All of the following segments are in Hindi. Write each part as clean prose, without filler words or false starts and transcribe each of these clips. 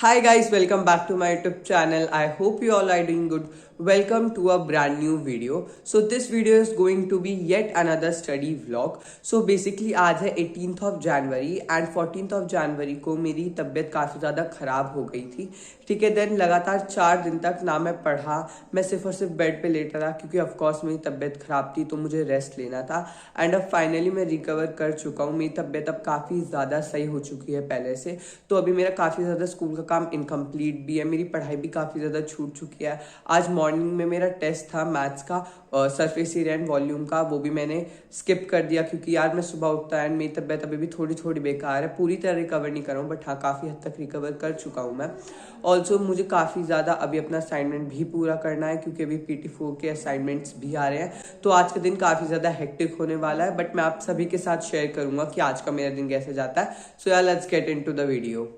Hi guys, welcome back to my YouTube channel. I hope you all are doing good. Welcome to a brand new video. So this video is going to be yet another study vlog. So basically आज है 18th of January and 14th of January को मेरी तबीयत काफ़ी ज़्यादा ख़राब हो गई थी। ठीक है, देन लगातार 4 दिन तक ना मैं पढ़ा, मैं सिर्फ और सिर्फ बेड पे लेटा रहा क्योंकि ऑफकोर्स मेरी तबीयत ख़राब थी तो मुझे रेस्ट लेना था। एंड अब फाइनली मैं रिकवर कर चुका हूँ, मेरी तबीयत अब काफ़ी ज़्यादा सही हो चुकी है पहले से। तो अभी मेरा काफ़ी ज़्यादा स्कूल का काम इनकम्प्लीट भी है, मेरी पढ़ाई भी काफ़ी ज़्यादा छूट चुकी है। आज मॉर्निंग में मेरा टेस्ट था मैथ्स का, सरफेस एरिया एंड वॉल्यूम का, वो भी मैंने स्किप कर दिया क्योंकि यार मैं सुबह उठता एंड मेरी तबीयत अभी भी थोड़ी थोड़ी बेकार है, पूरी तरह रिकवर नहीं कर रहा हूँ बट हाँ काफ़ी हद तक रिकवर कर चुका हूँ मैं। ऑल्सो मुझे काफ़ी ज़्यादा अभी अपना असाइनमेंट भी पूरा करना है क्योंकि अभी PT4 के असाइनमेंट्स भी आ रहे हैं। तो आज का दिन काफ़ी ज़्यादा हेक्टिक होने वाला है बट मैं आप सभी के साथ शेयर करूँगा कि आज का मेरा दिन कैसे जाता है। सो यार let's get into the video.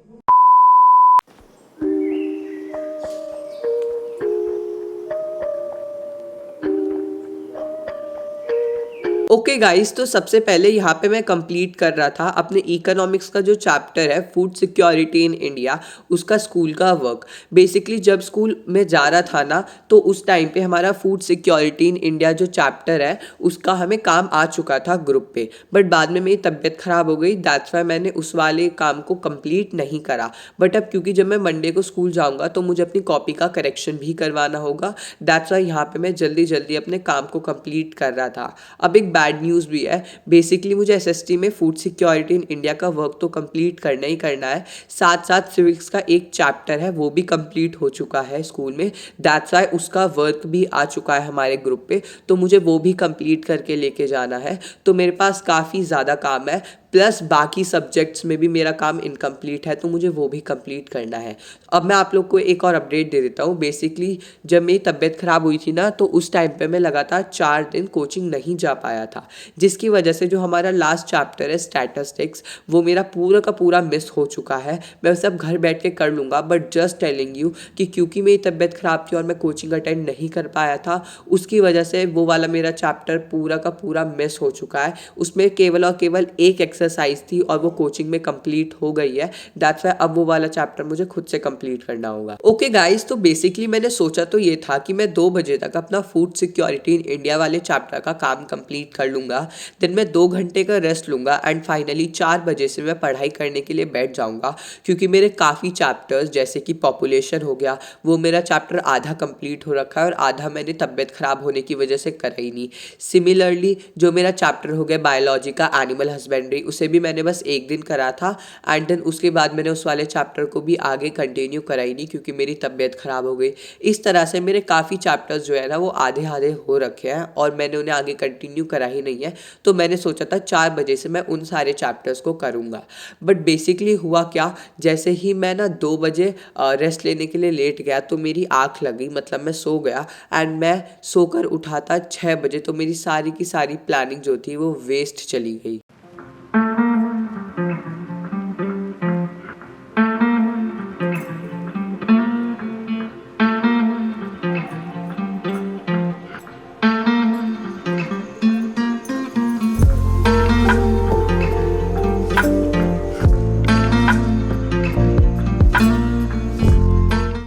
Okay guys, तो सबसे पहले यहाँ पे मैं कंप्लीट कर रहा था अपने इकोनॉमिक्स का जो चैप्टर है फूड सिक्योरिटी इन इंडिया, उसका स्कूल का वर्क। बेसिकली जब स्कूल में जा रहा था ना तो उस टाइम पे हमारा फूड सिक्योरिटी इन इंडिया जो चैप्टर है उसका हमें काम आ चुका था ग्रुप पे, बट बाद में मेरी तबीयत ख़राब हो गई, दैट्स वाई मैंने उस वाले काम को कंप्लीट नहीं करा। बट अब क्योंकि जब मैं मंडे को स्कूल जाऊँगा तो मुझे अपनी कॉपी का करेक्शन भी करवाना होगा, दैट्स वाई यहाँ पे मैं जल्दी जल्दी अपने काम को कंप्लीट कर रहा था। अब एक बैड न्यूज़ भी है, बेसिकली मुझे SST में फूड सिक्योरिटी इन इंडिया का वर्क तो कंप्लीट करना ही करना है, साथ साथ सिविक्स का एक चैप्टर है वो भी कंप्लीट हो चुका है स्कूल में, दैट्स वाई उसका वर्क भी आ चुका है हमारे ग्रुप पे, तो मुझे वो भी कंप्लीट करके लेके जाना है। तो मेरे पास काफ़ी ज़्यादा काम है, प्लस बाकी सब्जेक्ट्स में भी मेरा काम इनकम्प्लीट है तो मुझे वो भी कंप्लीट करना है। अब मैं आप लोग को एक और अपडेट दे देता हूँ। बेसिकली जब मेरी तबीयत ख़राब हुई थी ना तो उस टाइम पे मैं लगातार 4 दिन कोचिंग नहीं जा पाया था, जिसकी वजह से जो हमारा लास्ट चैप्टर है स्टैटिस्टिक्स वो मेरा पूरा का पूरा मिस हो चुका है। मैं सब घर बैठ के कर लूँगा बट जस्ट टेलिंग यू कि क्योंकि मेरी तबीयत ख़राब थी और मैं कोचिंग अटेंड नहीं कर पाया था, उसकी वजह से वो वाला मेरा चैप्टर पूरा का पूरा मिस हो चुका है। उसमें केवल और केवल एक एक्सरसाइज थी और वो कोचिंग में कंप्लीट हो गई है, दैट्स वाई अब वो वाला चैप्टर मुझे खुद से कंप्लीट करना होगा। ओके गाइस, तो बेसिकली मैंने सोचा तो ये था कि मैं 2 बजे तक अपना फूड सिक्योरिटी इन इंडिया वाले चैप्टर का काम कंप्लीट कर लूँगा, देन मैं 2 घंटे का रेस्ट लूँगा एंड फाइनली 4 बजे से मैं पढ़ाई करने के लिए बैठ जाऊँगा क्योंकि मेरे काफ़ी चैप्टर्स जैसे कि पॉपुलेशन हो गया वो मेरा चैप्टर आधा कंप्लीट हो रखा है और आधा मैंने तबीयत ख़राब होने की वजह से करा ही नहीं। सिमिलरली जो मेरा चैप्टर हो गया बायोलॉजी का एनिमल हस्बेंड्री, उसे भी मैंने बस एक दिन करा था एंड देन उसके बाद मैंने उस वाले चैप्टर को भी आगे कंटिन्यू करा ही नहीं क्योंकि मेरी तबीयत ख़राब हो गई। इस तरह से मेरे काफ़ी चैप्टर्स जो है ना वो आधे आधे हो रखे हैं और मैंने उन्हें आगे कंटिन्यू करा ही नहीं है। तो मैंने सोचा था 4 बजे से मैं उन सारे चैप्टर्स को करूँगा, बट बेसिकली हुआ क्या, जैसे ही मैं ना 2 बजे रेस्ट लेने के लिए लेट गया तो मेरी आँख लगी, मतलब मैं सो गया एंड मैं सोकर उठा था 6 बजे, तो मेरी सारी की सारी प्लानिंग जो थी वो वेस्ट चली गई।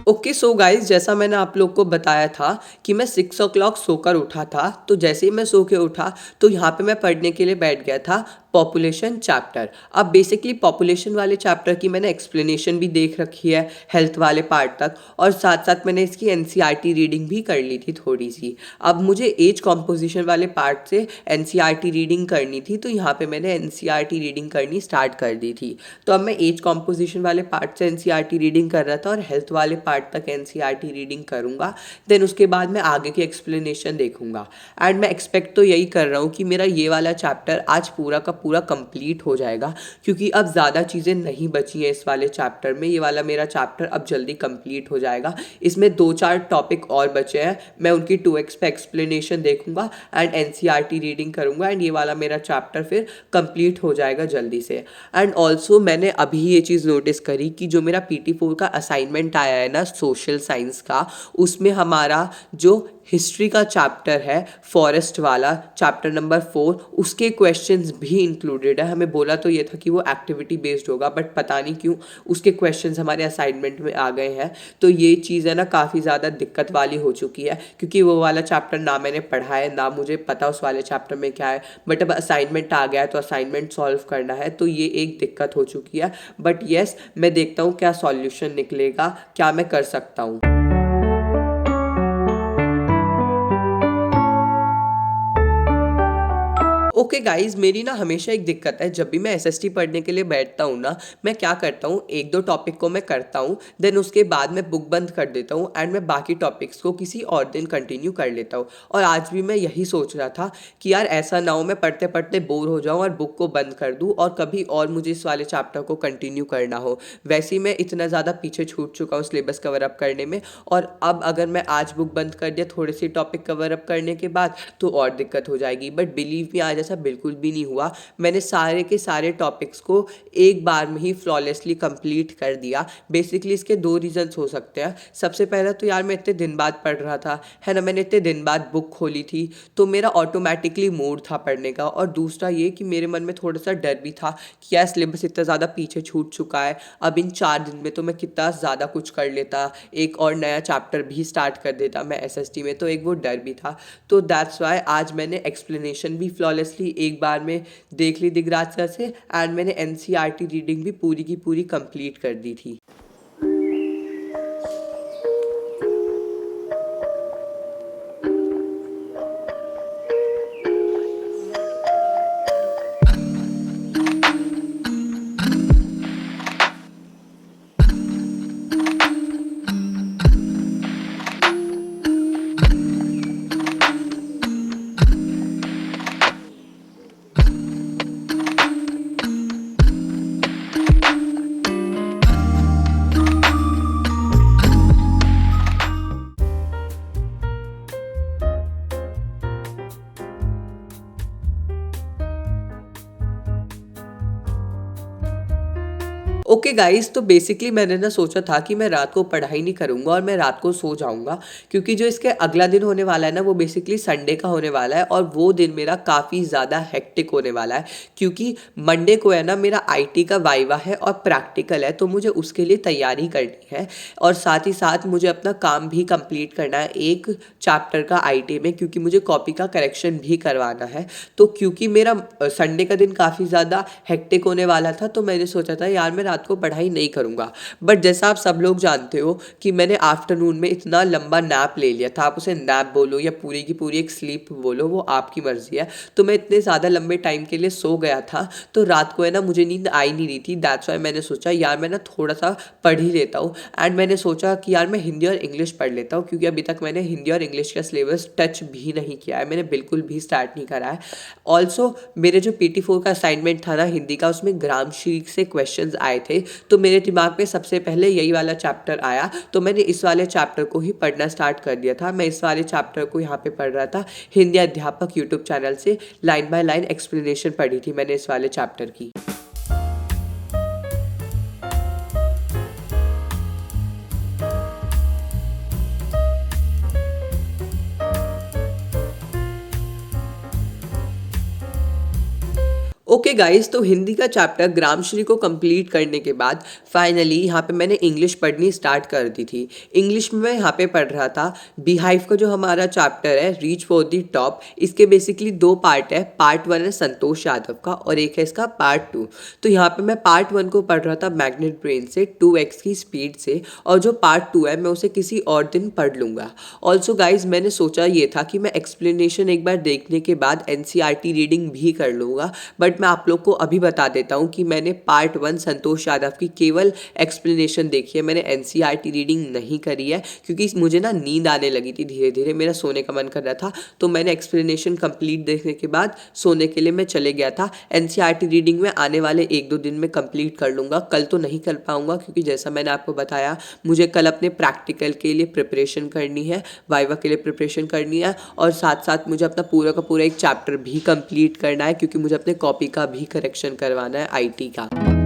ओके सो गाइज, जैसा मैंने आप लोग को बताया था कि मैं 6 o'clock सोकर उठा था, तो जैसे ही मैं सो के उठा तो यहाँ पे मैं पढ़ने के लिए बैठ गया था पॉपुलेशन चैप्टर। अब बेसिकली पॉपुलेशन वाले चैप्टर की मैंने एक्सप्लेनेशन भी देख रखी है हेल्थ वाले पार्ट तक, और साथ साथ मैंने इसकी NCERT रीडिंग भी कर ली थी थोड़ी सी। अब मुझे एज कॉम्पोजिशन वाले पार्ट से NCERT रीडिंग करनी थी तो यहाँ पे मैंने NCERT रीडिंग करनी स्टार्ट कर दी थी। तो अब मैं एज कॉम्पोजिशन वाले पार्ट से NCERT रीडिंग कर रहा था और हेल्थ वाले पार्ट तक NCERT रीडिंग करूँगा, देन उसके बाद मैं आगे की एक्सप्लेनेशन देखूंगा। एंड मैं एक्सपेक्ट तो यही कर रहा हूँ कि मेरा ये वाला चैप्टर आज पूरा का पूरा कंप्लीट हो जाएगा क्योंकि अब ज़्यादा चीज़ें नहीं बची हैं इस वाले चैप्टर में। ये वाला मेरा चैप्टर अब जल्दी कंप्लीट हो जाएगा, इसमें 2-4 टॉपिक और बचे हैं, मैं उनकी 2x पे एक्सप्लेनेशन देखूंगा एंड NCERT रीडिंग करूंगा एंड ये वाला मेरा चैप्टर फिर कंप्लीट हो जाएगा जल्दी से। एंड ऑल्सो मैंने अभी ये चीज़ नोटिस करी कि जो मेरा PT4 का असाइनमेंट आया है ना सोशल साइंस का, उसमें हमारा जो हिस्ट्री का चैप्टर है फॉरेस्ट वाला, चैप्टर नंबर 4, उसके क्वेश्चंस भी इंक्लूडेड है। हमें बोला तो ये था कि वो एक्टिविटी बेस्ड होगा, बट पता नहीं क्यों उसके क्वेश्चंस हमारे असाइनमेंट में आ गए हैं। तो ये चीज़ है ना काफ़ी ज़्यादा दिक्कत वाली हो चुकी है, क्योंकि वो वाला चैप्टर ना मैंने पढ़ा है, ना मुझे पता उस वाले चैप्टर में क्या है। बट अब असाइनमेंट आ गया है तो असाइनमेंट सॉल्व करना है, तो ये एक दिक्कत हो चुकी है। बट येस, मैं देखता हूँ क्या सॉल्यूशन निकलेगा, क्या मैं कर सकता हूँ। ओके गाइज, मेरी ना हमेशा एक दिक्कत है, जब भी मैं एसएसटी पढ़ने के लिए बैठता हूँ ना, मैं क्या करता हूँ, एक दो टॉपिक को मैं करता हूँ, देन उसके बाद मैं बुक बंद कर देता हूँ एंड मैं बाकी टॉपिक्स को किसी और दिन कंटिन्यू कर लेता हूँ। और आज भी मैं यही सोच रहा था कि यार ऐसा ना हो मैं पढ़ते पढ़ते बोर हो जाऊँ और बुक को बंद कर दूँ और कभी और मुझे इस वाले चैप्टर को कंटिन्यू करना हो। वैसे ही मैं इतना ज़्यादा पीछे छूट चुका हूँ सिलेबस कवर अप करने में, और अब अगर मैं आज बुक बंद कर दिया थोड़े से टॉपिक कवर अप करने के बाद तो और दिक्कत हो जाएगी। बट बिलीव मी, आज ऐसा बिल्कुल भी नहीं हुआ। मैंने सारे के सारे टॉपिक्स को एक बार में ही फ्लॉलेसली कंप्लीट कर दिया। बेसिकली इसके दो रीजंस हो सकते हैं। सबसे पहला तो यार मैं इतने दिन बाद पढ़ रहा था, है ना, मैंने इतने दिन बाद बुक खोली थी तो मेरा ऑटोमेटिकली मूड था पढ़ने का। और दूसरा ये कि मेरे मन में थोड़ा सा डर भी था कि यार सिलेबस इतना ज़्यादा पीछे छूट चुका है, अब इन 4 दिन में तो मैं कितना ज़्यादा कुछ कर लेता, एक और नया चैप्टर भी स्टार्ट कर देता मैं एसएसटी में, तो एक वो डर भी था। तो दैट्स वाई आज मैंने एक्सप्लेनेशन भी फ्लॉलेसली एक बार में देख ली दिगराज सर से, एंड मैंने एनसीईआरटी रीडिंग भी पूरी की पूरी कंप्लीट कर दी थी। ओके गाइस, तो बेसिकली मैंने ना सोचा था कि मैं रात को पढ़ाई नहीं करूंगा और मैं रात को सो जाऊंगा, क्योंकि जो इसके अगला दिन होने वाला है ना वो बेसिकली संडे का होने वाला है, और वो दिन मेरा काफ़ी ज़्यादा हेक्टिक होने वाला है, क्योंकि मंडे को है ना मेरा आईटी का वाइवा है और प्रैक्टिकल है, तो मुझे उसके लिए तैयारी करनी है। और साथ ही साथ मुझे अपना काम भी कंप्लीट करना है एक चैप्टर का आईटी में, क्योंकि मुझे कॉपी का करेक्शन भी करवाना है। तो क्योंकि मेरा संडे का दिन काफ़ी ज़्यादा हेक्टिक होने वाला था, तो मैंने सोचा था यार मैं रात को पढ़ाई नहीं करूँगा। बट जैसा आप सब लोग जानते हो कि मैंने आफ्टरनून में इतना लंबा नैप ले लिया था, आप उसे नैप बोलो या पूरी की पूरी एक स्लीप बोलो, वो आपकी मर्जी है। तो मैं इतने ज़्यादा लंबे टाइम के लिए सो गया था, तो रात को है ना मुझे नींद आई नहीं रही थी। दैट्स वाई मैंने सोचा यार मैं ना थोड़ा सा पढ़ ही लेता हूँ, एंड मैंने सोचा कि यार मैं हिंदी और इंग्लिश पढ़ लेता हूँ, क्योंकि अभी तक मैंने हिंदी और इंग्लिश का सिलेबस टच भी नहीं किया है, मैंने बिल्कुल भी स्टार्ट नहीं करा है। ऑल्सो मेरे जो PT4 का असाइनमेंट था ना हिंदी का, उसमें ग्रामशी से क्वेश्चंस आए थे, तो मेरे दिमाग में सबसे पहले यही वाला चैप्टर आया, तो मैंने इस वाले चैप्टर को ही पढ़ना स्टार्ट कर दिया था। मैं इस वाले चैप्टर को यहाँ पे पढ़ रहा था, हिंदी अध्यापक यूट्यूब चैनल से लाइन बाय लाइन एक्सप्लेनेशन पढ़ी थी मैंने इस वाले चैप्टर की। ओके गाइस, तो हिंदी का चैप्टर ग्रामश्री को कंप्लीट करने के बाद फाइनली यहाँ पे मैंने इंग्लिश पढ़नी स्टार्ट कर दी थी। इंग्लिश में मैं यहाँ पे पढ़ रहा था बीहाइव का जो हमारा चैप्टर है रीच फॉर दी टॉप। इसके बेसिकली 2 पार्ट है, पार्ट 1 है संतोष यादव का और एक है इसका पार्ट 2। तो यहाँ पे मैं पार्ट 1 को पढ़ रहा था मैग्नेट ब्रेन से 2x की स्पीड से, और जो पार्ट 2 है मैं उसे किसी और दिन पढ़ लूँगा। ऑल्सो गाइज मैंने सोचा ये था कि मैं एक्सप्लेनेशन एक बार देखने के बाद NCERT रीडिंग भी कर लूँगा, बट मैं आप लोग को अभी बता देता हूँ कि मैंने पार्ट 1 संतोष यादव की केवल एक्सप्लेनेशन देखी है, मैंने NCERT रीडिंग नहीं करी है, क्योंकि मुझे ना नींद आने लगी थी, धीरे धीरे मेरा सोने का मन कर रहा था, तो मैंने एक्सप्लेनेशन कंप्लीट देखने के बाद सोने के लिए मैं चले गया था। NCERT रीडिंग में आने वाले 1-2 दिन में कंप्लीट कर लूँगा, कल तो नहीं कर पाऊँगा, क्योंकि जैसा मैंने आपको बताया मुझे कल अपने प्रैक्टिकल के लिए प्रिपरेशन करनी है, वाइवा के लिए प्रिपरेशन करनी है, और साथ साथ मुझे अपना पूरा का पूरा एक चैप्टर भी कंप्लीट करना है, क्योंकि मुझे अपने कॉपी का भी करेक्शन करवाना है आईटी का।